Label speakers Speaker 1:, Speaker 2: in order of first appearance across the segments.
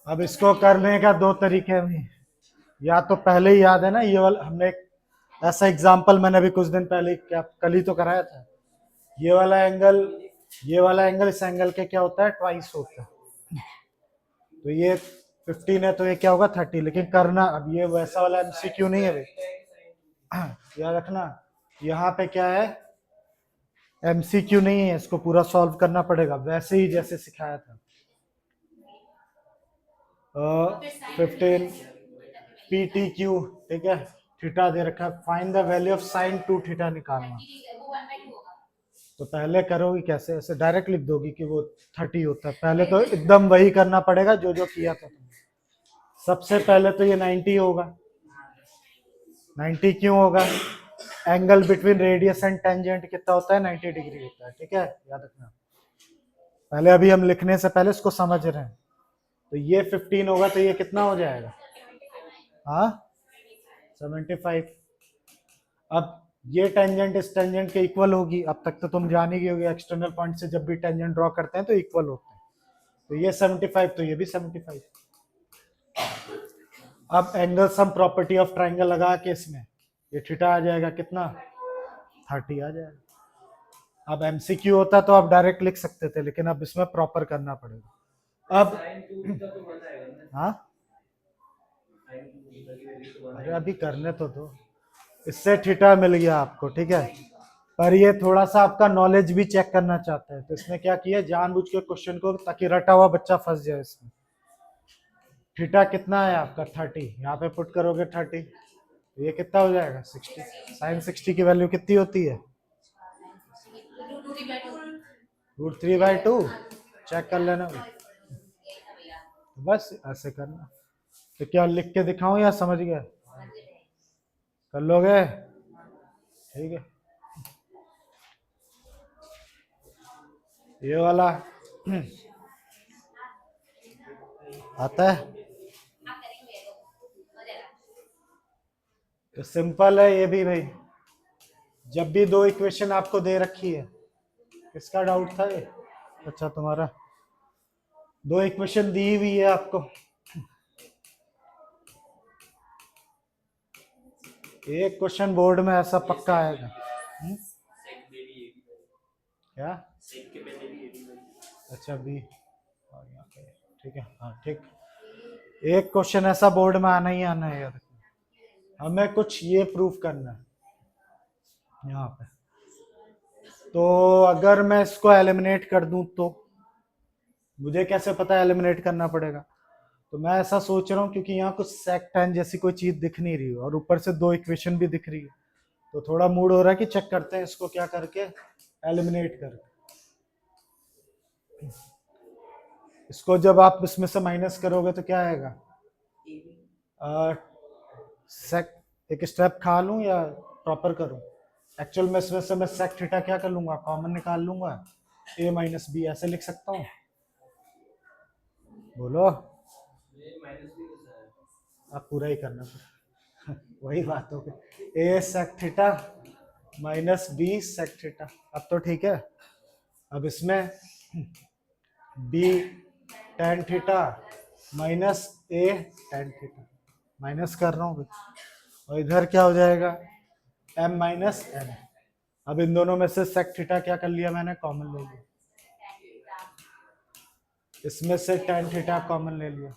Speaker 1: अब इसको करने का दो तरीके हैं, या तो पहले ही याद है ना, ये वाला हमने ऐसा एग्जांपल मैंने अभी कुछ दिन पहले क्या कल ही तो कराया था। ये वाला एंगल, ये वाला एंगल इस एंगल के क्या होता है, ट्वाइस होता है। तो ये 15 है तो ये क्या होगा 30। लेकिन करना अब ये वैसा वाला एमसीक्यू नहीं है भाई, याद रखना यहाँ पे क्या है, एमसीक्यू नहीं है, इसको पूरा सॉल्व करना पड़ेगा वैसे ही जैसे सिखाया था। 15 PTQ, ठीक है, थीटा दे रखा है, find the value of sine 2 theta निकालना। तो पहले करोगी कैसे, ऐसे डायरेक्ट लिख दोगी कि वो 30 होता है, पहले तो एकदम वही करना पड़ेगा जो जो किया था तुमने। सबसे पहले तो ये 90 होगा। 90 क्यों होगा, angle between radius and tangent कितना होता है, 90 डिग्री होता है, ठीक है, याद रखना। पहले अभी हम लिखने से पहले इसको समझ रहे हैं। तो ये 15 होगा तो ये कितना हो जाएगा, हाँ 75। अब ये टेंजेंट इस टेंजेंट के इक्वल होगी, अब तक तो तुम जान ही गए होगे एक्सटर्नल पॉइंट से जब भी टेंजेंट ड्रॉ करते हैं तो इक्वल होते हैं। तो ये 75 तो ये भी 75। अब angle sum property of triangle लगा के इसमें ये थीटा आ जाएगा कितना, 30 आ जाएगा। अब एमसीक्यू होता तो आप डायरेक्ट लिख सकते थे, लेकिन अब इसमें प्रॉपर करना पड़ेगा। अब हाँ अरे अभी करने तो दो, इससे थीटा मिल गया आपको, ठीक है। पर ये थोड़ा सा आपका नॉलेज भी चेक करना चाहता है, तो इसने क्या किया जानबूझ के क्वेश्चन को, ताकि रटा हुआ बच्चा फंस जाए इसमें। थीटा कितना है आपका 30, यहाँ पे पुट करोगे 30, तो ये कितना हो जाएगा 60। साइन 60 की वैल्यू कितनी होती है, √3/2। चेक कर लेना, बस ऐसे करना। तो क्या लिख के दिखाऊं या समझ गए, कर लोगे, ठीक है। ये वाला आता है, तो सिंपल है ये भी भाई। जब भी दो इक्वेशन आपको दे रखी है, किसका डाउट था ये, अच्छा तुम्हारा, दो इक्वेशन दी हुई है आपको, एक क्वेश्चन बोर्ड में ऐसा पक्का आएगा। क्या, अच्छा बी, और यहाँ पे ठीक है, हाँ ठीक। एक क्वेश्चन ऐसा बोर्ड में आना ही आना है यार, हमें कुछ ये प्रूफ करना है यहाँ पे। तो अगर मैं इसको एलिमिनेट कर दूं तो मुझे कैसे पता एलिमिनेट करना पड़ेगा, तो मैं ऐसा सोच रहा हूँ क्योंकि यहाँ कुछ सेक tan जैसी कोई चीज दिख नहीं रही है और ऊपर से दो इक्वेशन भी दिख रही है, तो थोड़ा मूड हो रहा है कि चेक करते हैं इसको क्या करके, एलिमिनेट करके। इसको जब आप इसमें से माइनस करोगे तो क्या आएगा, सेक, एक स्टेप खा लूं या प्रॉपर करूं, एक्चुअल में इसमें से मैं सेक थीटा क्या कर लूंगा, कॉमन निकाल लूंगा, a माइनस बी ऐसे लिख सकता हूँ, बोलो, आप पूरा ही करना फिर वही बात हो गई, a sec theta minus B sec theta. अब तो ठीक है, अब इसमें b tan theta minus a tan theta, minus कर रहा हूँ, और इधर क्या हो जाएगा m माइनस n। अब इन दोनों में से सेक थीटा क्या कर लिया मैंने, कॉमन ले लिया, इसमें से tan थीटा कॉमन ले लिया,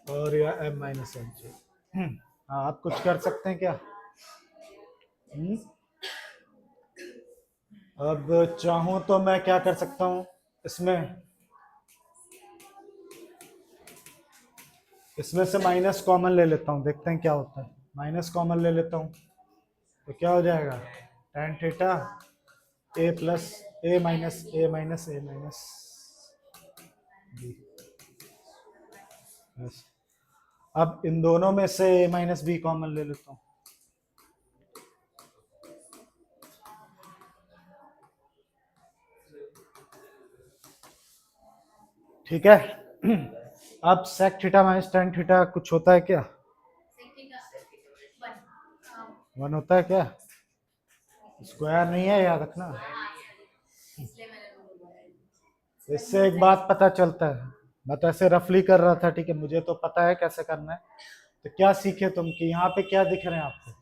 Speaker 1: और यह m माइनस n। हाँ आप कुछ कर सकते हैं क्या, अब चाहूं तो मैं क्या कर सकता हूं, इसमें से माइनस कॉमन ले लेता हूं, देखते हैं क्या होता है, माइनस कॉमन ले लेता हूं, तो क्या हो जाएगा tan theta a plus a minus a minus a minus B. अब इन दोनों में से a माइनस बी कॉमन ले लेता हूं, ठीक है। अब sec theta minus tan theta कुछ होता है क्या, 1 होता है क्या, स्क्वायर नहीं है याद रखना, इससे एक बात पता चलता है, मैं तो ऐसे रफली कर रहा था, ठीक है, मुझे तो पता है कैसे करना है। तो क्या सीखे तुम कि यहाँ पे क्या दिख रहे हैं आपको,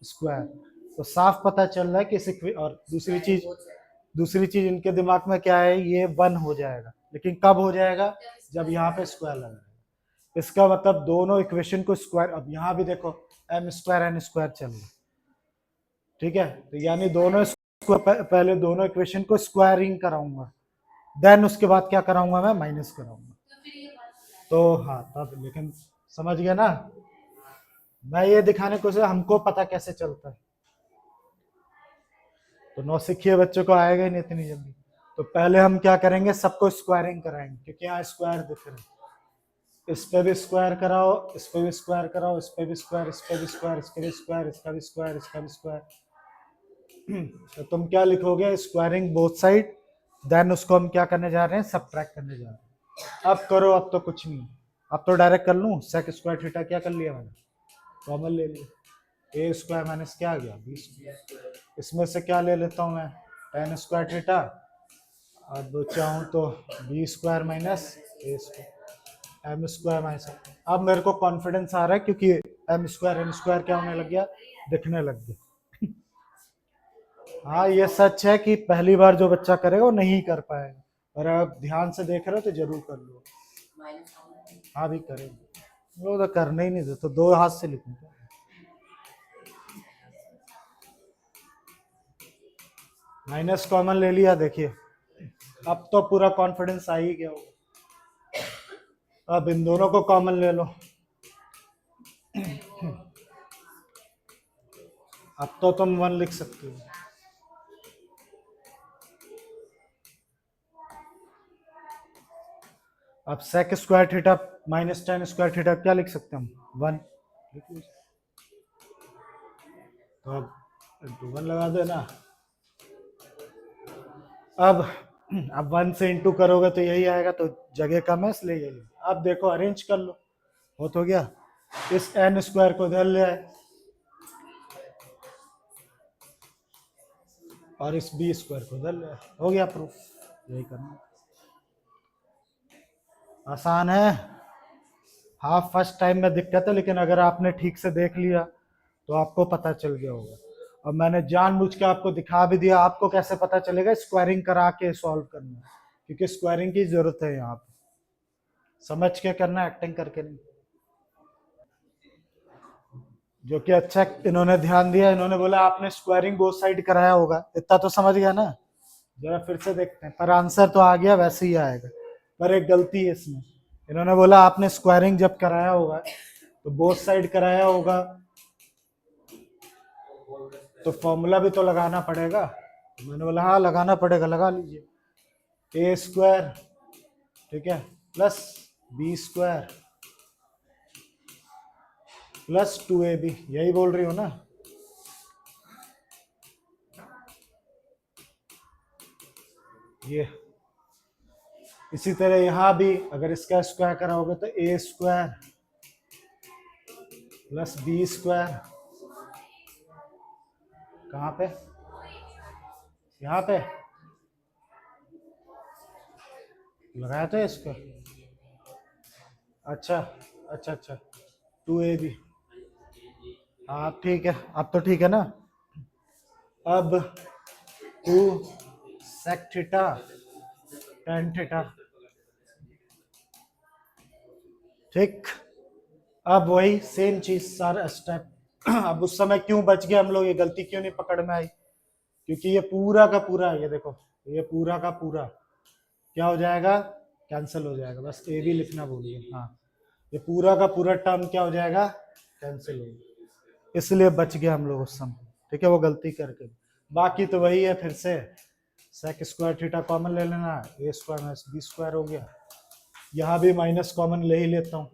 Speaker 1: स्क्वायर। तो साफ पता चल रहा है कि और दूसरी चीज इनके दिमाग में क्या है, ये 1 हो जाएगा, लेकिन कब हो जाएगा, जब यहाँ पे स्क्वायर लगाएगा। इसका मतलब दोनों इक्वेशन को स्क्वायर, अब यहाँ भी देखो एम स्क्वायर एन स्क्वायर चल रहा है, ठीक है, तो यानी दोनों पहले दोनों इक्वेशन को स्क्वायरिंग कराऊंगा, देन उसके बाद क्या कराऊंगा, मैं माइनस कराऊंगा। तो हाँ तब, लेकिन समझ गया ना, मैं ये दिखाने को से हमको पता कैसे चलता है, तो नौसिखिए बच्चों को आएगा ही नहीं इतनी जल्दी। तो पहले हम क्या करेंगे, सबको स्क्वायरिंग कराएंगे, क्योंकि यहाँ स्क्वायर दिख रहे हैं, इस पे भी स्क्वायर कराओ, इस पे भी स्क्वायर कराओ, इस पे भी स्क्वायर, इस पे भी स्क्वायर, इसके भी स्क्वायर, इसका भी स्क्वायर, इसका भी स्क्वायर। तो तुम क्या लिखोगे, स्क्वायरिंग बोथ साइड, देन उसको हम क्या करने जा रहे हैं, सबट्रैक्ट करने जा रहे हैं। अब करो, अब तो कुछ नहीं, अब तो डायरेक्ट कर लूँ, सेक स्क्वायर थीटा क्या कर लिया मैंने, कॉमन ले लिया, ए स्क्वायर माइनस क्या आ गया, बी स्क्वायर, इसमें से क्या ले लेता हूँ मैं, टेन स्क्वायर थीटा, अब चाहूँ तो बी स्क्वायर माइनस ए स्क्वायर, एम स्क्वायर माइनस। अब मेरे को कॉन्फिडेंस आ रहा है, क्योंकि एम स्क्वायर क्या होने लग गया, दिखने लग गया। हाँ ये सच है कि पहली बार जो बच्चा करेगा वो नहीं कर पाएगा, और अब ध्यान से देख रहे हो तो जरूर कर लो। हाँ भी करेंगे, वो तो करने ही नहीं दे, तो दो हाथ से लिखूंगा। माइनस कॉमन ले लिया, देखिए अब तो पूरा कॉन्फिडेंस आ ही गया होगा। अब इन दोनों को कॉमन ले लो, अब तो तुम 1 लिख सकते हो। अब sec square theta minus tan square theta क्या लिख सकते हैं हम, 1। तो अब 1 लगा देना। अब 1 से इंटू करोगे तो यही आएगा, तो जगह कम है इसलिए यही। अब देखो अरेंज कर लो, हो तो गया, इस एन स्क्वायर को इधर ले आए और इस बी स्क्वायर को इधर ले आए, हो गया प्रूफ। यही करना, आसान है। हाँ फर्स्ट टाइम में दिक्कत है, लेकिन अगर आपने ठीक से देख लिया तो आपको पता चल गया होगा। और मैंने जानबूझ के आपको दिखा भी दिया, आपको कैसे पता चलेगा, स्क्वायरिंग करा के सॉल्व करना है, क्योंकि स्क्वायरिंग की जरूरत है यहाँ पे, समझ के करना, एक्टिंग करके नहीं। जो कि अच्छा इन्होंने ध्यान दिया, इन्होंने बोला आपने स्क्वायरिंग बोथ साइड कराया होगा, इतना तो समझ गया ना। जरा फिर से देखते हैं, पर आंसर तो आ गया, वैसे ही आएगा, पर एक गलती है इसमें। इन्होंने बोला आपने स्क्वायरिंग जब कराया होगा तो बोथ साइड कराया होगा, तो फॉर्मूला भी तो लगाना पड़ेगा। मैंने बोला हाँ लगाना पड़ेगा, लगा लीजिए, ए स्क्वायर, ठीक है, plus B square plus 2ab, यही बोल रही हो ना। ये इसी तरह यहां भी अगर इसका स्क्वायर कराओगे तो ए स्क्वायर प्लस बी स्क्वायर, कहाँ पे, यहाँ पे लगाया तो इसको, अच्छा अच्छा अच्छा, 2ab, हाँ ठीक है, अब तो ठीक है ना। अब 2 sec थीटा tan थीटा, ठीक। अब वही सेम चीज सारा स्टेप। अब उस समय क्यों बच गए हम लोग, ये गलती क्यों नहीं पकड़ में आई, क्योंकि ये पूरा का पूरा, ये देखो ये पूरा का पूरा क्या हो जाएगा, कैंसिल हो जाएगा, बस ए भी लिखना भूलिए। हाँ ये पूरा का पूरा टर्म क्या हो जाएगा, कैंसिल हो जाएगा, इसलिए बच गया हम लोग उस समय, ठीक है, वो गलती करके। बाकी तो वही है, फिर से सेक स्क्वायर थीटा कॉमन ले लेना, ए स्क्वायर माइनस बी स्क्वायर हो गया, यहाँ भी माइनस कॉमन ले ही लेता हूँ।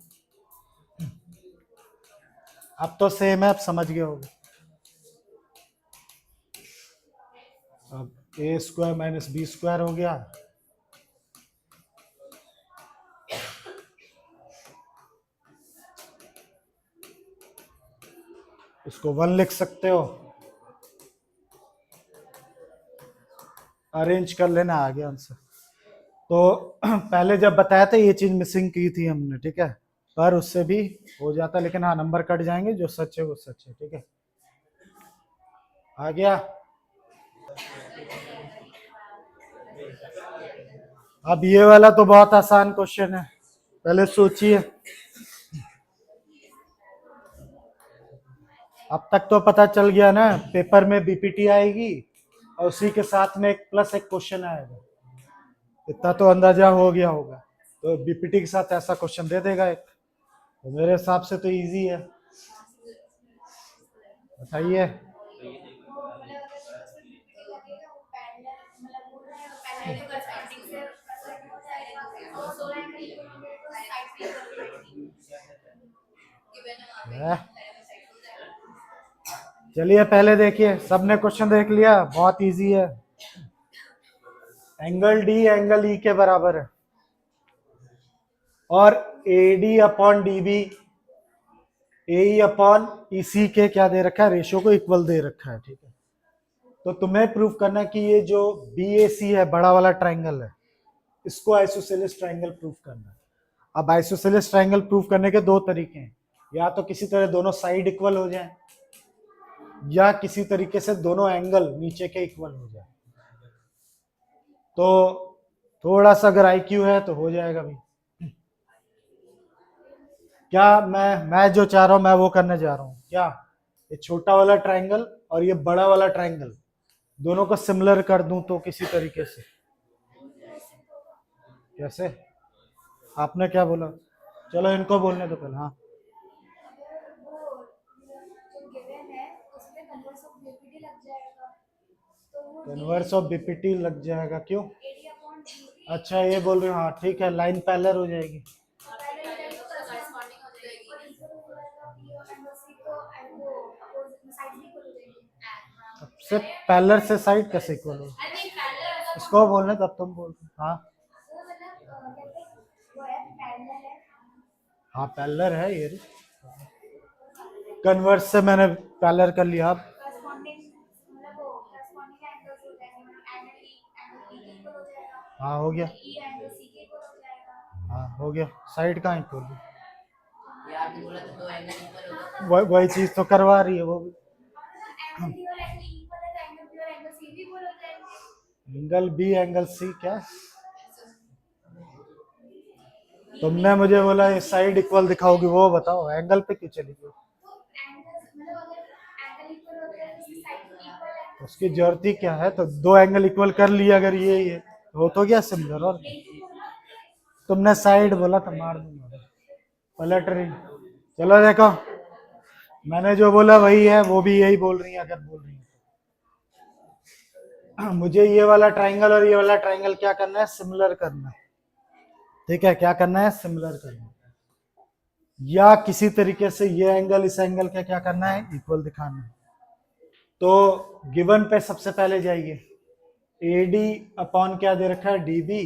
Speaker 1: अब तो सेम है, अब समझ गए होगे। अब ए स्क्वायर माइनस बी स्क्वायर हो गया, इसको 1 लिख सकते हो, अरेंज कर लेना, आ गया आंसर। तो पहले जब बताया था ये चीज मिसिंग की थी हमने, ठीक है, पर उससे भी हो जाता, लेकिन हाँ नंबर कट जाएंगे, जो सच है वो सच है, ठीक है। आ गया। अब ये वाला तो बहुत आसान क्वेश्चन है, पहले सोचिए। अब तक तो पता चल गया ना, पेपर में बीपीटी आएगी और उसी के साथ में एक प्लस एक क्वेश्चन आएगा, इतना तो अंदाजा हो गया होगा। तो बीपीटी के साथ ऐसा क्वेश्चन दे देगा एक, तो मेरे हिसाब से तो इजी है, बताइए। चलिए पहले देखिए, सबने क्वेश्चन देख लिया, बहुत इजी है। एंगल डी एंगल ई के बराबर है, और A D upon D B A upon E C के क्या दे रखा है, रेशियो को इक्वल दे रखा है, ठीक है। तो तुम्हें प्रूव करना है कि ये जो बी ए सी है, बड़ा वाला ट्राइंगल है, इसको आइसोसेलेस ट्राइंगल प्रूव करना है। अब आइसोसेलेस ट्राइंगल प्रूव करने के दो तरीके हैं, या तो किसी तरह दोनों साइड इक्वल हो जाए, या किसी तरीके से दोनों एंगल नीचे के इक्वल हो जाए। तो थोड़ा सा अगर आईक्यू है तो हो जाएगा भी। क्या मैं जो चाह रहा हूं मैं वो करने जा रहा हूं, क्या ये छोटा वाला ट्राइंगल और ये बड़ा वाला ट्राइंगल दोनों को सिमिलर कर दूं, तो किसी तरीके से कैसे, आपने क्या बोला, चलो इनको बोलने दो पहले। हाँ, कन्वर्स ऑफ बीपीटी लग जाएगा, क्यों? अच्छा ये बोल रहे हो, हाँ ठीक है, लाइन पैरेलल हो जाएगी। सिर्फ पैरेलल से साइड कैसे इक्वल हो, इसको बोलने तब तुम बोल। हाँ हाँ पैरेलल है ये, कन्वर्स से मैंने पैरेलल कर लिया। अब हाँ हो गया, हाँ हो गया, साइड कहाँ इक्वल, वही चीज तो करवा रही है वो भी। एंगल बी एंगल सी क्या, तुमने मुझे बोला ये साइड इक्वल दिखाओगी, वो बताओ एंगल पे क्यों चली गई, उसकी जरूरत ही क्या है, तो दो एंगल इक्वल कर लिया, अगर ये हो तो गया सिमिलर। और तुमने साइड बोला तो मार दूंगा, पलट रही। चलो देखो, मैंने जो बोला वही है, वो भी यही बोल रही है, अगर बोल रही है मुझे ये वाला ट्राइंगल और ये वाला ट्राइंगल क्या करना है, सिमिलर करना है, ठीक है, क्या करना है, सिमिलर करना है, या किसी तरीके से ये एंगल इस एंगल का क्या करना है, इक्वल दिखाना है। तो गिवन पे सबसे पहले जाइए, ए डी अपॉन क्या दे रखा है, डी बी,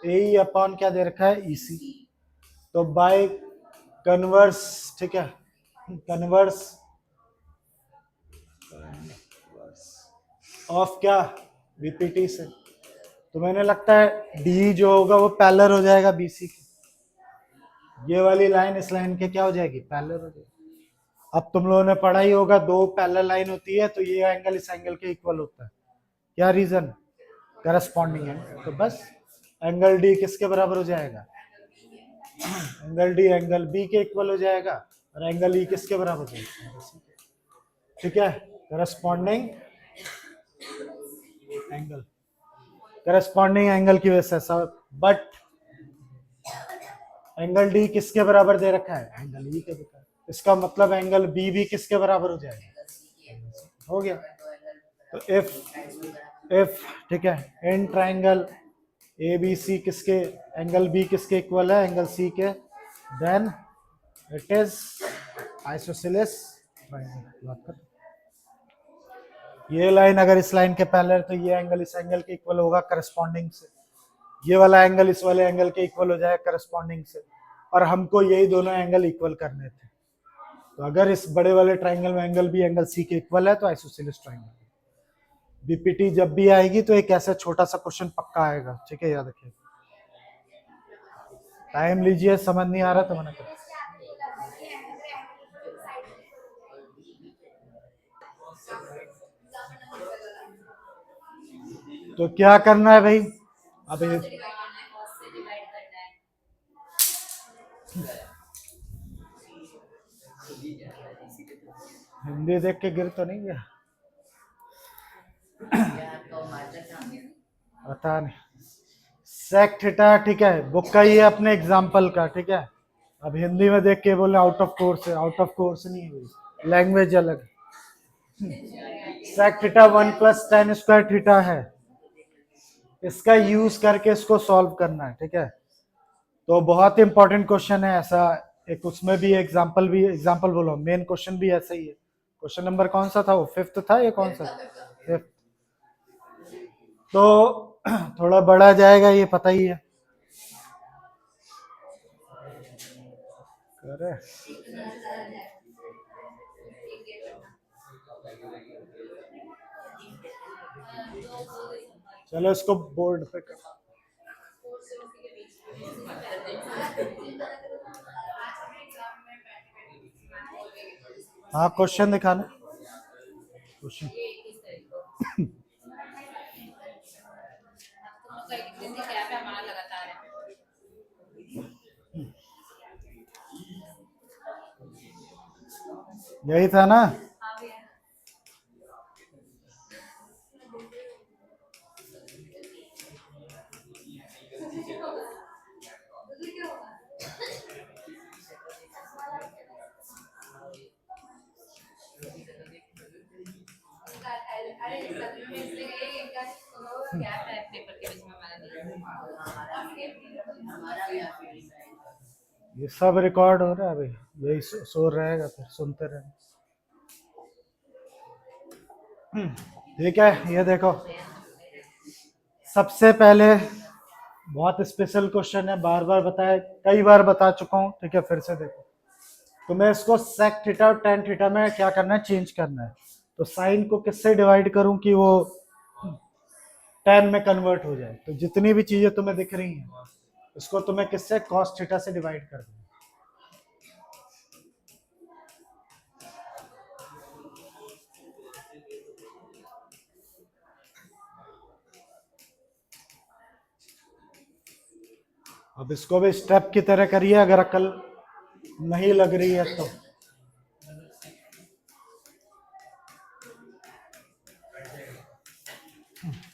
Speaker 1: ए अपॉन क्या दे रखा है, ई सी। तो बाय कन्वर्स, ठीक है, कन्वर्स ऑफ क्या, बीपीटी से, तो मैंने लगता है डी जो होगा वो पैरेलल हो जाएगा बीसी के, ये वाली लाइन इस लाइन के क्या हो जाएगी, पैरेलल हो जाएगी। अब तुम लोगों ने पढ़ा ही होगा, दो पैरेलल लाइन होती है तो ये एंगल इस एंगल के इक्वल होता है, क्या रीजन, करस्पॉन्डिंग है, तो बस एंगल डी किसके बराबर हो जाएगा, एंगल डी एंगल बी के इक्वल हो जाएगा, और एंगल ई किसके बराबर हो जाएगा, ठीक है, करस्पॉन्डिंग एंगल, करस्पॉन्डिंग एंगल की वजह से सब, बट एंगल डी किसके बराबर दे रखा है, एंगल ई के बराबर, इसका मतलब एंगल बी भी किसके बराबर हो जाएगा, हो गया। तो इफ ठीक है, in triangle A B C किसके, एंगल बी किसके इक्वल है, एंगल सी के, then it is isosceles triangle. ये लाइन अगर इस लाइन के पैरेलल, तो ये एंगल इस एंगल के इक्वल होगा करस्पॉन्डिंग से, ये वाला एंगल इस वाले एंगल के इक्वल हो जाएगा करस्पॉन्डिंग से, और हमको यही दोनों एंगल इक्वल करने थे। तो अगर इस बड़े वाले ट्राइंगल में एंगल बी एंगल सी के इक्वल है तो आइसोसेलेस ट्राइंगल। बीपीटी जब भी आएगी तो एक ऐसा छोटा सा क्वेश्चन पक्का आएगा, ठीक है, याद रखिए। टाइम लीजिए, समझ नहीं आ रहा तो मना कर। तो क्या करना है भाई? अब हिंदी देख के गिर तो नहीं गया? पता नहीं। सेक थीटा, ठीक है, बुक का ये अपने एग्जाम्पल का, ठीक है। अब हिंदी में देख के बोले आउट ऑफ कोर्स है, आउट ऑफ कोर्स नहीं है भाई, लैंग्वेज अलग। सेक थीटा 1 + tan² थीटा है, इसका यूज करके इसको सॉल्व करना है, ठीक है। तो बहुत इंपॉर्टेंट क्वेश्चन है ऐसा। एक उसमें भी एग्जाम्पल बोलो, मेन क्वेश्चन भी ऐसा ही है। क्वेश्चन नंबर कौन सा था वो? 5th था, ये कौन सा? 5th। तो थोड़ा बड़ा जाएगा, ये पता ही है। अरे चलो इसको बोर्ड पे कर। हाँ, क्वेश्चन दिखाना। क्वेश्चन यही था ना? ये सब रिकॉर्ड हो रहा है भाई, यही शोर रहेगा, फिर सुनते रहेंगे। ठीक है, ये देखो, सबसे पहले बहुत स्पेशल क्वेश्चन है, बार बार बताया, कई बार बता चुका हूँ, ठीक है, फिर से देखो। तो मैं इसको सेक थीटा और टेन थीटा में क्या करना है, चेंज करना है। तो साइन को किससे डिवाइड करूं कि वो टेन में कन्वर्ट हो जाए? तो जितनी भी चीजें तुम्हें दिख रही हैं, इसको तुम्हें किससे, कॉस थीटा से डिवाइड कर दो। अब इसको भी स्टेप की तरह करिए, अगर अकल नहीं लग रही है तो।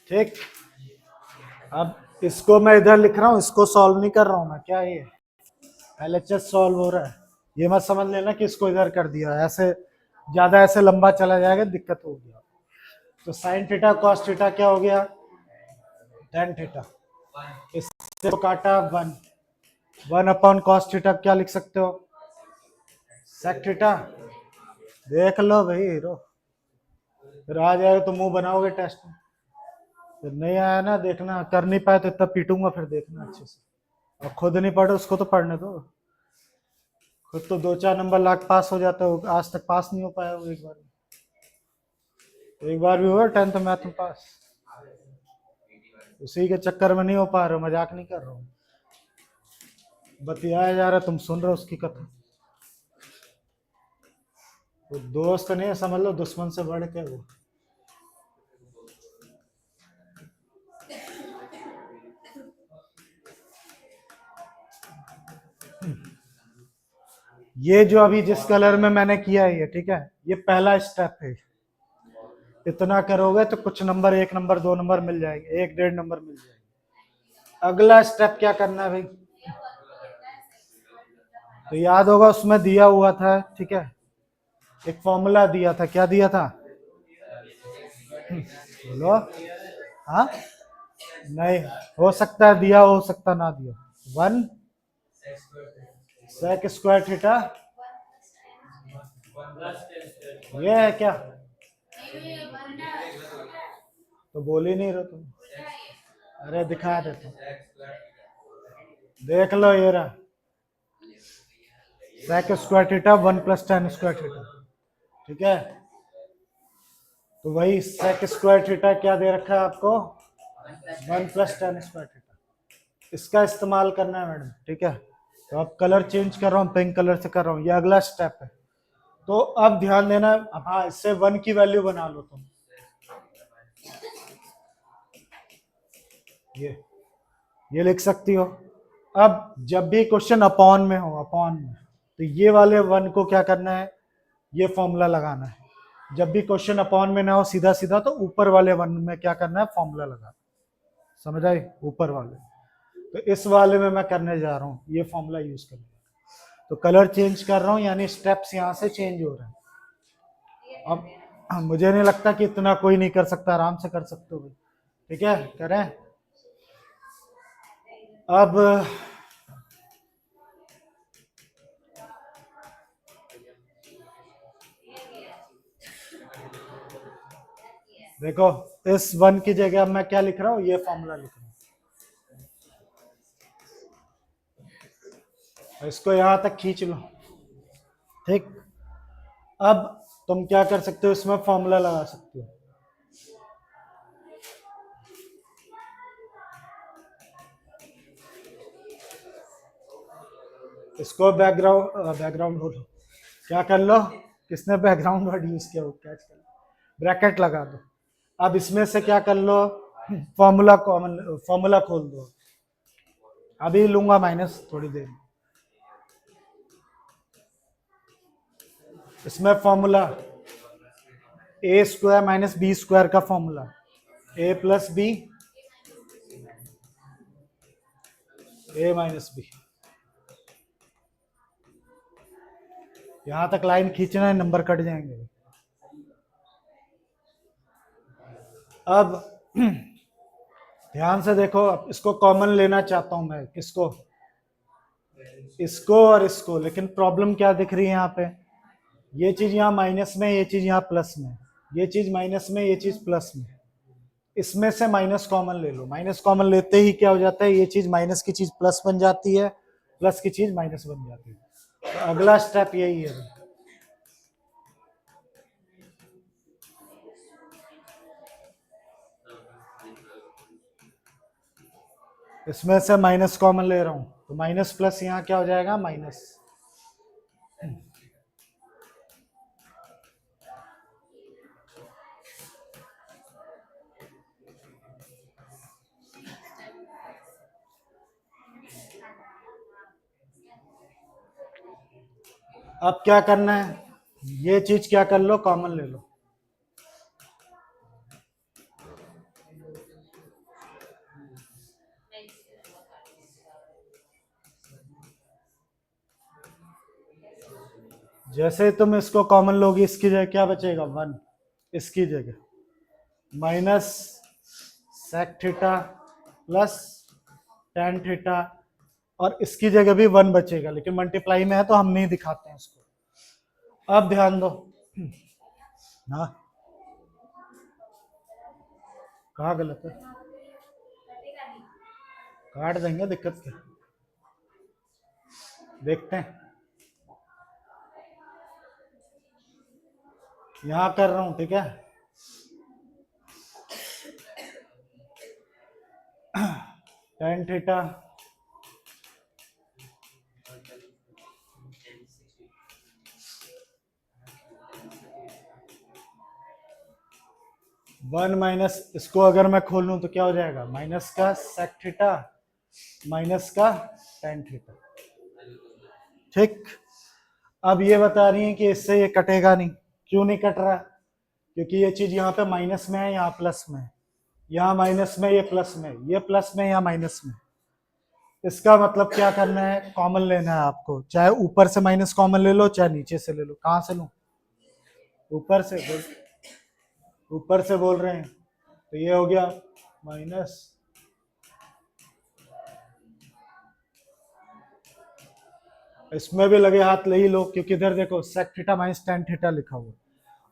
Speaker 1: ठीक, अब इसको मैं इधर लिख रहा हूं, इसको सॉल्व नहीं कर रहा हूं मैं, क्या ये एलएचएस सॉल्व हो रहा है? ये मत समझ लेना कि इसको इधर कर दिया, ऐसे ज्यादा ऐसे लंबा चला जाएगा, दिक्कत होगी। तो साइन थीटा कॉस थीटा क्या हो गया, टेन थीटा। इससे तो काटा 1/cos थीटा क्या लिख सकते हो, सेक थीटा। देख लो भाई हीरो, फिर आ जाएगा तो मुंह बनाओगे टेस्ट में। फिर नहीं आया ना, देखना, कर नहीं पाए तो इतना पीटूंगा, फिर देखना अच्छे से। और खुद नहीं पढ़े उसको तो पढ़ने दो, खुद तो 2-4 नंबर लाख पास हो जाता हो, आज तक पास नहीं हो पाया वो एक बार भी हुआ 10th मैथ में पास? उसी के चक्कर में नहीं हो पा रहे हो, मजाक नहीं कर रहा हूँ, बतियाया जा रहा, तुम सुन रहे हो उसकी कथा। वो दोस्त नहीं है, समझ लो दुश्मन से बढ़ के वो। ये जो अभी जिस कलर में मैंने किया है ये, ठीक है, ये पहला स्टेप है। इतना करोगे तो कुछ नंबर, 1 नंबर 2 नंबर मिल जाएंगे, 1-1.5 नंबर मिल जाएंगे। अगला स्टेप क्या करना है भाई? तो याद होगा उसमें दिया हुआ था, ठीक है, एक फॉर्मूला दिया था, क्या दिया था? बोलो। हाँ, नहीं, हो सकता है दिया, हो सकता ना दिया। 1 sec² थीटा, ये है क्या? तो बोल ही नहीं रहे तुम। अरे दिखा देता हूँ, देख लो, ये रहा sec² थीटा 1 + tan² थीटा, ठीक है। तो वही sec² थीटा क्या दे रखा है आपको, 1 + tan² थीटा। इसका इस्तेमाल करना है मैडम, ठीक है। तो अब कलर चेंज कर रहा हूँ, पिंक कलर से कर रहा हूँ, ये अगला स्टेप है। तो अब ध्यान देना, अब हाँ इससे 1 की वैल्यू बना लो तुम, ये लिख सकती हो। अब जब भी क्वेश्चन अपॉन में हो, अपॉन में, तो ये वाले 1 को क्या करना है, ये फॉर्मूला लगाना है। जब भी क्वेश्चन अपॉन में ना हो सीधा सीधा, तो ऊपर वाले 1 में क्या करना है, फॉर्मूला लगाना। समझ आई, ऊपर वाले। तो इस वाले में मैं करने जा रहा हूँ, ये फॉर्मूला यूज करने। तो कलर चेंज कर रहा हूँ, यानी स्टेप्स यहाँ से चेंज हो रहे हैं। अब मुझे नहीं लगता कि इतना कोई नहीं कर सकता, आराम से कर सकते हो, ठीक है, करें। अब देखो, इस 1 की जगह मैं क्या लिख रहा हूँ, ये फॉर्मूला लिख रहा हूँ। इसको यहां तक खींच लो, ठीक। अब तुम क्या कर सकते हो, इसमें फॉर्मूला लगा सकते हो। इसको बैकग्राउंड बोलो, क्या कर लो, किसने बैकग्राउंड वर्ड यूज किया, वो कैच कर लो, ब्रैकेट लगा दो। अब इसमें से क्या कर लो, फॉर्मूला कॉमन, फॉर्मूला खोल दो। अभी लूंगा माइनस थोड़ी देर में। इसमें फॉर्मूला ए स्क्वायर माइनस बी स्क्वायर का फॉर्मूला, ए प्लस बी, ए माइनस बी। यहां तक लाइन खींचना है, नंबर कट जाएंगे। अब ध्यान से देखो, अब इसको कॉमन लेना चाहता हूं मैं, किसको, इसको और इसको। लेकिन प्रॉब्लम क्या दिख रही है यहाँ पे, ये चीज यहाँ माइनस में, ये चीज यहाँ प्लस में, ये चीज माइनस में, ये चीज प्लस में। इसमें से माइनस कॉमन ले लो, माइनस कॉमन लेते ही क्या हो जाता है, ये चीज माइनस की चीज प्लस बन जाती है, प्लस की चीज माइनस बन जाती है। तो अगला स्टेप यही है। इसमें से माइनस कॉमन ले रहा हूं, तो माइनस प्लस यहाँ क्या हो जाएगा, माइनस। अब क्या करना है, ये चीज क्या कर लो, कॉमन ले लो। जैसे तुम इसको कॉमन लोगी, इसकी जगह क्या बचेगा, 1। इसकी जगह minus sec theta plus tan theta, और इसकी जगह भी 1 बचेगा, लेकिन मल्टीप्लाई में है तो हम नहीं दिखाते हैं इसको। अब ध्यान दो, हाँ कहा गलत है, काट देंगे, दिक्कत क्या, देखते हैं। यहां कर रहा हूं, ठीक है। टेन थीटा वन माइनस, इसको अगर मैं खोल लूं तो क्या हो जाएगा, माइनस का सेक थीटा माइनस का टेन थीटा, ठीक। अब ये बता रही है कि इससे ये कटेगा नहीं, क्यों नहीं कट रहा, क्योंकि ये चीज यहाँ पे माइनस में है, यहाँ प्लस में है, यहाँ माइनस में, ये प्लस में, ये प्लस में, यहाँ माइनस में। इसका मतलब क्या करना है, कॉमन लेना है आपको, चाहे ऊपर से माइनस कॉमन ले लो, चाहे नीचे से ले लो। कहां से लो, ऊपर से, ऊपर से बोल रहे हैं, तो ये हो गया माइनस, इसमें भी लगे हाथ ले ही लो, क्योंकि इधर देखो sec theta minus ten theta लिखा हुआ,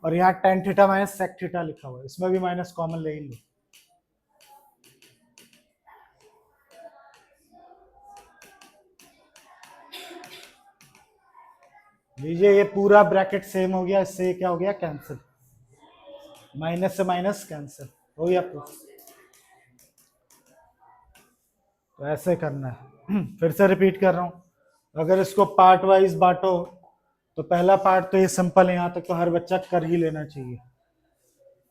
Speaker 1: और यहाँ ten theta minus sec theta लिखा हुआ, इसमें भी माइनस कॉमन ले ही लो। लीजिए, ये पूरा ब्रैकेट सेम हो गया, इससे ये क्या हो गया, कैंसिल, माइनस से माइनस कैंसिल हो गया। तो ऐसे करना है। फिर से रिपीट कर रहा हूँ, अगर इसको पार्ट वाइज बांटो तो पहला पार्ट तो ये सिंपल है, यहाँ तक तो हर बच्चा कर ही लेना चाहिए।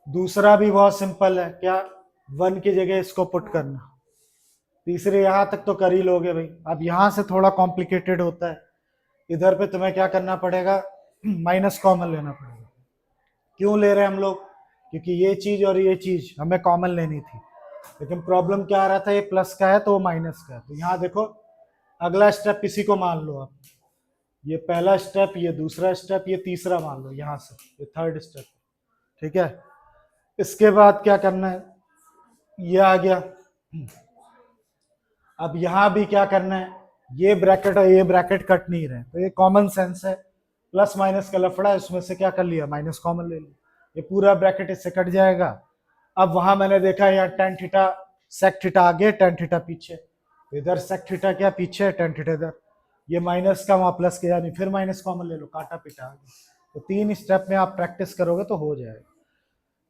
Speaker 1: दूसरा भी बहुत सिंपल है, क्या 1 की जगह इसको पुट करना। तीसरे यहाँ तक तो कर ही लोगे भाई। अब यहाँ से थोड़ा कॉम्प्लिकेटेड होता है, इधर पे तुम्हें क्या करना पड़ेगा, माइनस कॉमन लेना पड़ेगा। क्यों ले रहे हैं हम लोग, क्योंकि ये चीज और ये चीज हमें कॉमन लेनी थी, लेकिन प्रॉब्लम क्या आ रहा था, ये प्लस का है तो वो माइनस का है। तो यहाँ देखो, अगला स्टेप इसी को मान लो आप, ये पहला स्टेप, ये दूसरा स्टेप, ये तीसरा मान लो, यहाँ से ये थर्ड स्टेप, ठीक है। इसके बाद क्या करना है, ये आ गया। अब यहाँ भी क्या करना है, ये ब्रैकेट और ये ब्रैकेट कट नहीं रहे, तो ये कॉमन सेंस है, प्लस माइनस का लफड़ा है, उसमें से क्या कर लिया, माइनस कॉमन ले लिया, ये पूरा ब्रैकेट इससे कट जाएगा। अब वहां मैंने देखा यहाँ टेन थीटा सेक थीटा आगे, टेन थीटा पीछे, इधर सेक थीटा क्या पीछे, टेन थीटा इधर, ये माइनस का वहां प्लस किया, नहीं फिर माइनस कॉमन ले लो, काटा पीटा आगे। तो 3 स्टेप में आप प्रैक्टिस करोगे तो हो जाएगा।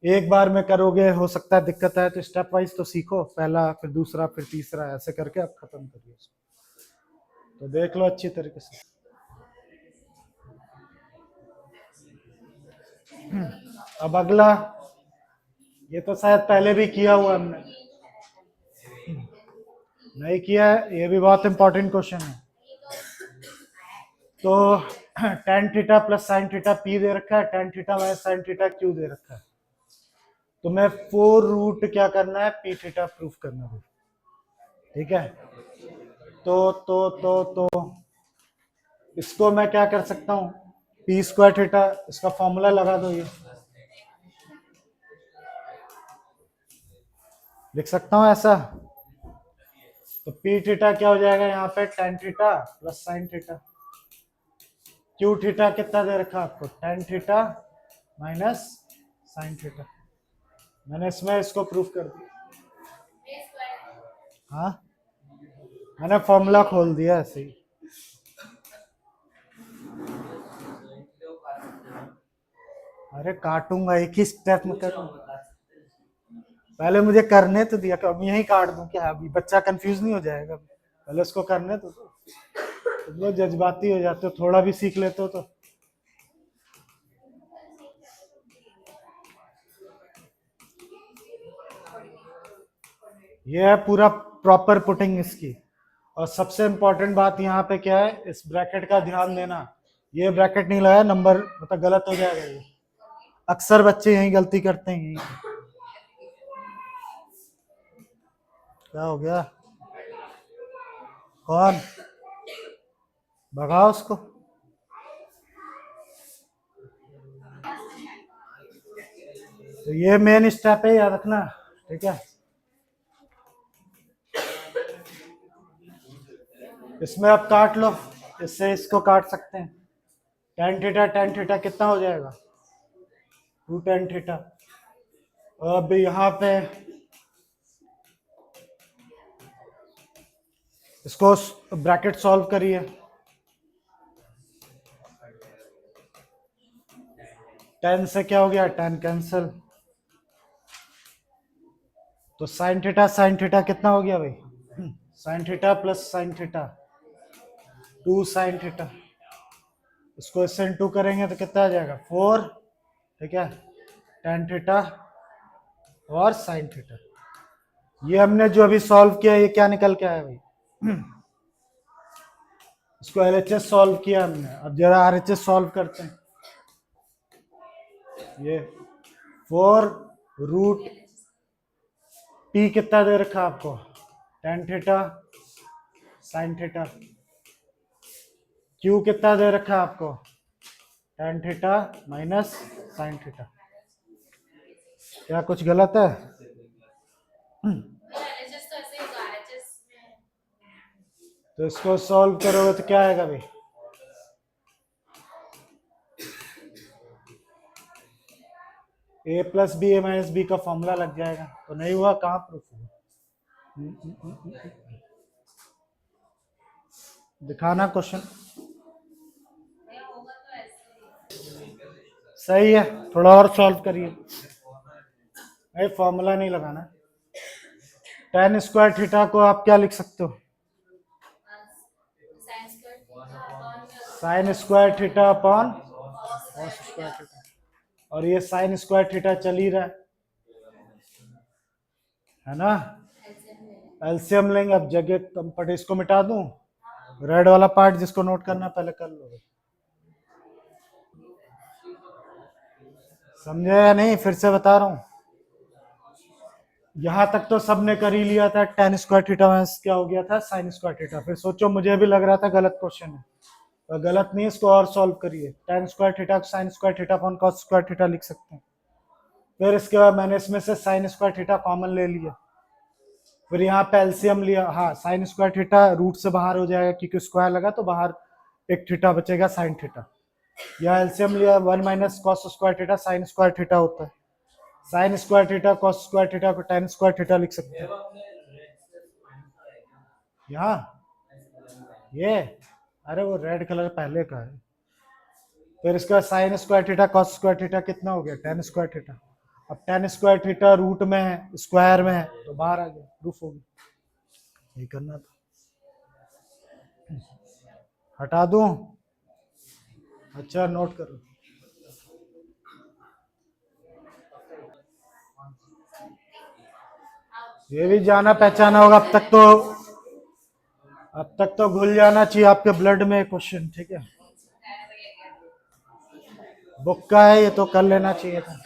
Speaker 1: एक बार में करोगे हो सकता है दिक्कत आए, तो स्टेप वाइज तो सीखो, पहला फिर दूसरा फिर तीसरा, ऐसे करके आप खत्म करिए इसको। तो देख लो अच्छी तरीके से। अब अगला, ये तो शायद पहले भी किया हुआ हमने, नहीं किया है, ये भी बहुत इंपॉर्टेंट क्वेश्चन है। तो tan theta plus sine theta P दे रखा है, tan theta minus sine theta Q दे रखा है, तो मैं 4 रूट क्या करना है, पी थीटा प्रूफ करना है, ठीक है। तो इसको मैं क्या कर सकता हूँ, पी स्क्वायर थीटा, इसका फॉर्मूला लगा दो, ये लिख सकता हूँ ऐसा। तो पी थीटा क्या हो जाएगा यहाँ पे, ten theta plus sine theta, Q theta कितना दे रखा आपको, ten theta minus sine theta. मैंने इसमें इसको प्रूफ कर दिया, हाँ मैंने फॉर्मूला खोल दिया ऐसे ही। अरे काटूंगा, एक ही स्टेप में करूंगा, पहले मुझे करने तो दिया, अब यही काट दूं क्या, अभी बच्चा कंफ्यूज नहीं हो जाएगा, पहले उसको करने तो वो जज्बाती हो जाते हो, थोड़ा भी सीख लेते हो तो। ये है पूरा प्रॉपर पुटिंग इसकी। और सबसे इंपॉर्टेंट बात यहाँ पे क्या है, इस ब्रैकेट का ध्यान देना, ये ब्रैकेट नहीं लगाया नंबर मतलब गलत हो जाएगा ये, अक्सर बच्चे यही गलती करते हैं यही। क्या हो गया, कौन, भगाओ उसको। तो ये मेन स्टेप है, याद रखना, ठीक है। इसमें अब काट लो, इससे इसको काट सकते हैं, टेन थीटा कितना हो जाएगा, 2 टेन थीटा। अब यहाँ पे इसको ब्रैकेट सॉल्व करिए, टेन से क्या हो गया, टेन कैंसिल, तो साइन थीटा कितना हो गया भाई, sine theta plus sine theta 2 sine theta, इसको इससे टू करेंगे तो कितना आ जाएगा 4, ठीक है, टेन थीटा और साइन थीटा। ये हमने जो अभी सॉल्व किया, ये क्या निकल के आया भाई, इसको एलएचएस सॉल्व किया हमने। अब जरा आरएचएस सॉल्व करते हैं, ये 4 रूट पी कितना दे रखा आपको, tan theta sine theta, Q कितना दे रखा आपको, ten theta minus sine theta. क्या कुछ गलत है, तो इसको सॉल्व करोगे तो क्या आएगा भाई, ए प्लस बी ए माइनस बी का फॉर्मूला लग जाएगा। तो नहीं हुआ, कहाँ प्रूफ हुआ, दिखाना क्वेश्चन, सही है, थोड़ा और सॉल्व करिए, फॉर्मूला नहीं लगाना। tan स्क्वायर थीटा को आप क्या लिख सकते हो? Sign square theta upon cos square theta, और ये साइन स्क्वायर थीटा चल ही रहा है ना। एलसीएम लेंगे, अब जगह कम पड़े, इसको मिटा दूं, रेड वाला पार्ट जिसको नोट करना पहले कर लो। समझे या नहीं? फिर से बता रहा हूं, यहां तक तो सबने कर ही लिया था, tan स्क्वायर थीटा माइनस क्या हो गया था, साइन स्क्वायर थीटा। फिर सोचो, मुझे भी लग रहा था गलत क्वेश्चन है, तो गलत नहीं, इसको और सॉल्व करिए। tan स्क्वायर थीटा को sign square theta upon cos square theta लिख सकते हैं। फिर इसके बाद मैंने इसमें से साइन स्क्वायर थीटा कॉमन ले लिया, फिर यहाँ पे एलसीएम लिया। हाँ, साइन स्क्वायर थीटा रूट से बाहर हो जाएगा क्योंकि स्क्वायर लगा तो बाहर एक थीटा बचेगा साइन थीटा। यहाँ एलसीएम लिया, 1 minus cos square theta sign square theta होता है। Sign square theta cos square theta को tan स्क्वायर थीटा लिख सकते हैं। यहाँ ये, अरे वो रेड कलर पहले का है। फिर इसका sign square theta cos square theta कितना हो गया, tan स्क्वायर थीटा। अब tan स्क्वायर थीटा रूट में है, स्क्वायर में है, तो बाहर आ गया, प्रूफ हो गया। यही करना था, हटा दूं? अच्छा, नोट करो। ये भी जाना पहचाना होगा अब तक तो घुल जाना चाहिए आपके ब्लड में क्वेश्चन, ठीक है। बुक का है ये, तो कर लेना चाहिए था।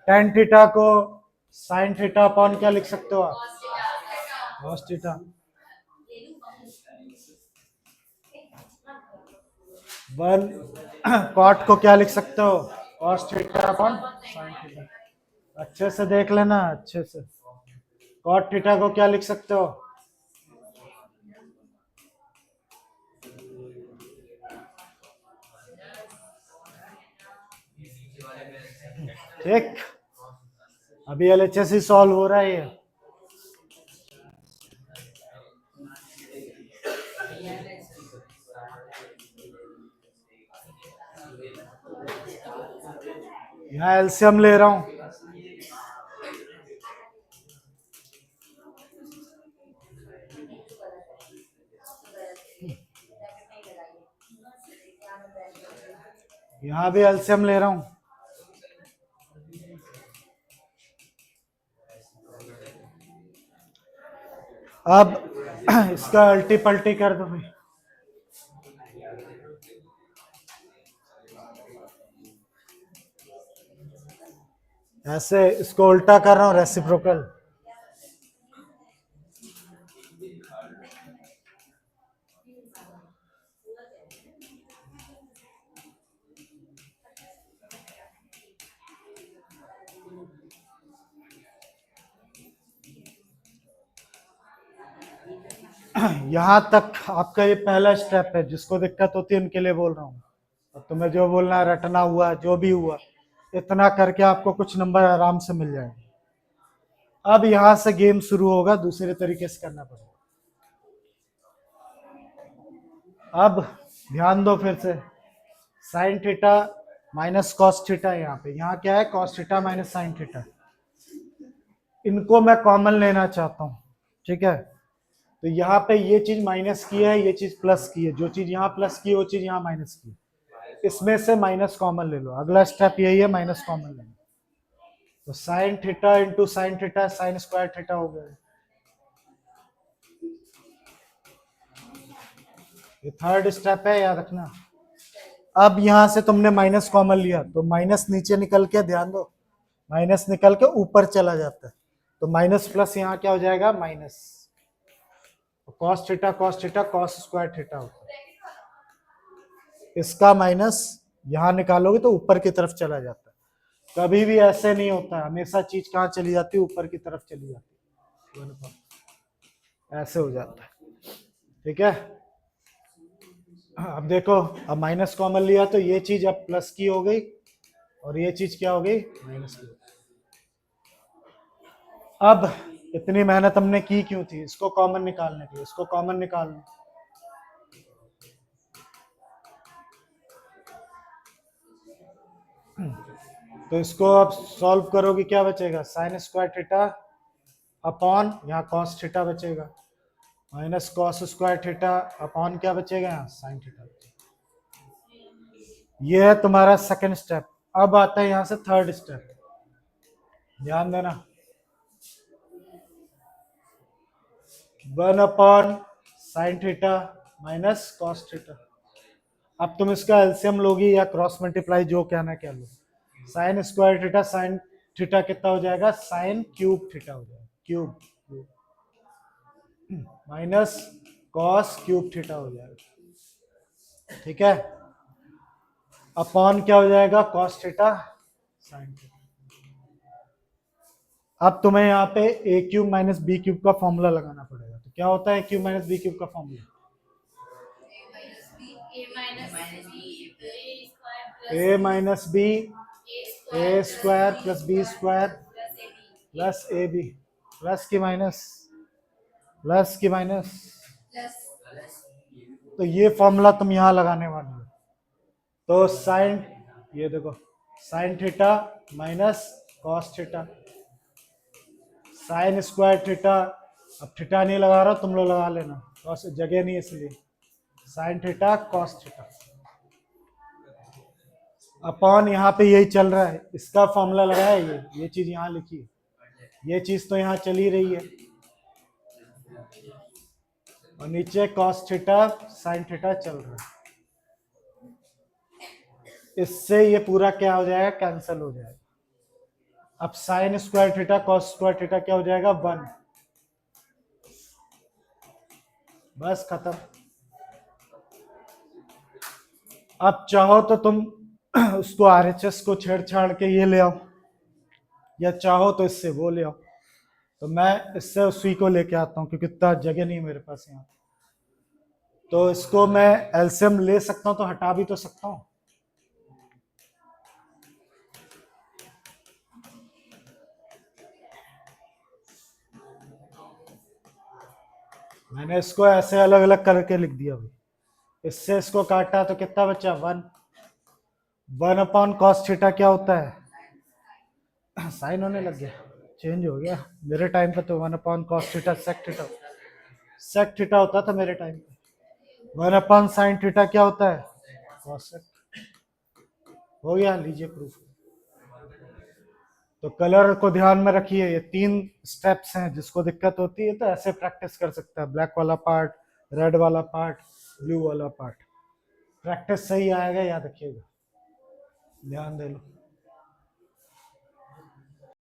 Speaker 1: tan थीटा को साइन थीटा अपॉन क्या लिख सकते हो आप, cos थीटा। वन कॉट को क्या लिख सकते हो, cos theta upon sine theta. अच्छे से देख लेना, अच्छे से। cot थीटा को क्या लिख सकते हो, ठीक। अभी एलएचएस ही सॉल्व हो रहा है ये। यहाँ एलसीएम ले रहा हूं, यहाँ भी एलसीएम ले रहा हूं। अब इसका अल्टी पल्टी कर दो भाई। ऐसे इसको उल्टा कर रहा हूं, रेसिप्रोकल। यहां तक आपका ये पहला स्टेप है, जिसको दिक्कत होती है उनके लिए बोल रहा हूँ। अब तुम्हें जो बोलना है, रटना हुआ जो भी हुआ, इतना करके आपको कुछ नंबर आराम से मिल जाएंगे। अब यहां से गेम शुरू होगा, दूसरे तरीके से करना पड़ेगा। अब ध्यान दो फिर से, sine theta minus cos theta, यहाँ पे यहाँ क्या है, cos theta minus sine theta. इनको मैं कॉमन लेना चाहता हूँ, ठीक है। तो यहाँ पे ये चीज माइनस की है, ये चीज प्लस की है, जो चीज यहाँ प्लस की है वो चीज यहाँ माइनस की है। इसमें से माइनस कॉमन ले लो, अगला स्टेप यही है, माइनस कॉमन लेना। तो sine theta into sine theta sine square theta हो गया। ये थर्ड स्टेप है, याद रखना। अब यहां से तुमने माइनस कॉमन लिया तो माइनस नीचे निकल के, ध्यान दो, माइनस निकल के ऊपर चला जाता है, तो माइनस प्लस यहाँ क्या हो जाएगा, minus. Cos theta cos square theta होता है। इसका माइनस यहां निकालोगे तो ऊपर की तरफ चला जाता है। कभी भी ऐसे नहीं होता, हमेशा चीज कहाँ चली जाती है, ऊपर की तरफ चली जाती है, ऐसे हो जाता है, ठीक है। अब देखो, अब माइनस कॉमन लिया तो ये चीज अब प्लस की हो गई, और ये चीज क्या हो गई, माइनस की। अब इतनी मेहनत हमने की क्यों थी, इसको कॉमन निकालने के लिए। इसको कॉमन निकालना, तो इसको अब सॉल्व करोगे क्या बचेगा, साइन स्क्वायर थीटा अपॉन यहाँ कॉस थीटा बचेगा, minus cos square theta upon क्या बचेगा, यहाँ साइन थीटा बचेगा। ये है तुम्हारा सेकंड स्टेप। अब आता है यहाँ से थर्ड स्टेप, ध्यान देना। 1 upon sine theta minus cos theta. अब तुम इसका एलसीएम लोगी या क्रॉस मल्टीप्लाई, जो कहना क्या लो। Sine square theta sine theta कितना हो जाएगा, साइन क्यूब थीटा हो जाएगा, cube minus cos cube theta हो जाएगा, ठीक है। अपॉन क्या हो जाएगा, कॉस थीटा साइन थीटा। अब तुम्हें यहाँ पे A cube minus B cube का फॉर्मूला लगाना पड़ेगा। तो क्या होता है A cube minus B cube का formula, A minus B A square plus B square plus A B, plus की माइनस, प्लस की माइनस। तो ये फॉर्मूला तुम यहां लगाने वाले हो। तो साइन, ये देखो sine theta minus cos theta, sign square theta, अब थीटा नहीं लगा रहा तुम लोग लगा लेना, कॉस जगह नहीं इसलिए, sine theta cos theta upon यहाँ पे यही चल रहा है, इसका फॉर्मूला लगाया, ये चीज यहाँ लिखी है, ये चीज तो यहाँ चली रही है, और नीचे कॉस थीटा साइन थीटा चल रहा है। इससे ये पूरा क्या हो जाएगा, कैंसिल हो जाएगा। अब sign square theta cos square theta क्या हो जाएगा, 1, बस खत्म। अब चाहो तो तुम उसको आरएचएस को छेड़छाड़ के ये ले आओ, या चाहो तो इससे वो ले आओ। तो मैं इससे उसी को लेके आता हूँ क्योंकि इतना जगह नहीं है मेरे पास यहाँ। तो इसको मैं एलसीएम ले सकता हूँ, तो हटा भी तो सकता हूँ। मैंने इसको ऐसे अलग अलग करके लिख दिया भाई। इससे इसको काटा तो कितना बचा, 1, 1 अपॉन कॉस थीटा क्या होता है, साइन होने लग गया, चेंज हो गया। मेरे टाइम पे तो 1 upon cos theta sec theta होता था मेरे टाइम पे। 1 अपॉन साइन थीटा क्या होता है, कॉस सेक। हो गया, लीजिए प्रूफ। तो कलर को ध्यान में रखिए, ये 3 स्टेप्स हैं, जिसको दिक्कत होती है तो ऐसे प्रैक्टिस कर सकता है, ब्लैक वाला पार्ट, रेड वाला पार्ट, ब्लू वाला पार्ट। प्रैक्टिस सही आएगा, याद रखिएगा, ध्यान दे लो।